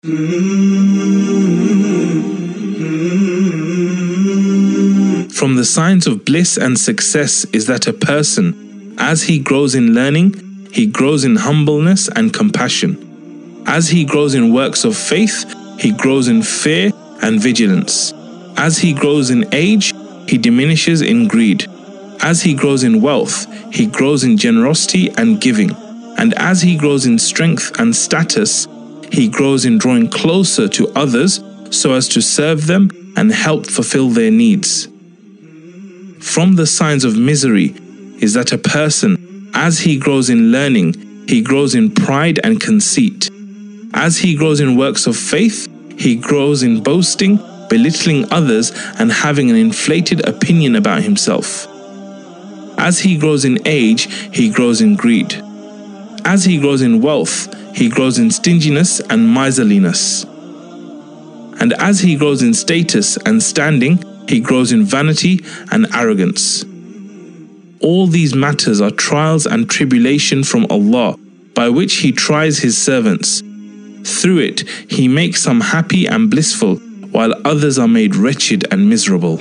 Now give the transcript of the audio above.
From the signs of bliss and success is that a person, as he grows in learning, he grows in humbleness and compassion. As he grows in works of faith, he grows in fear and vigilance. As he grows in age, he diminishes in greed. As he grows in wealth, he grows in generosity and giving. And as he grows in strength and status, he grows in drawing closer to others so as to serve them and help fulfill their needs. From the signs of misery is that a person, as he grows in learning, he grows in pride and conceit. As he grows in works of faith, he grows in boasting, belittling others, and having an inflated opinion about himself. As he grows in age, he grows in greed. As he grows in wealth, he grows in stinginess and miserliness. And as he grows in status and standing, he grows in vanity and arrogance. All these matters are trials and tribulation from Allah, by which He tries His servants. Through it, He makes some happy and blissful, while others are made wretched and miserable.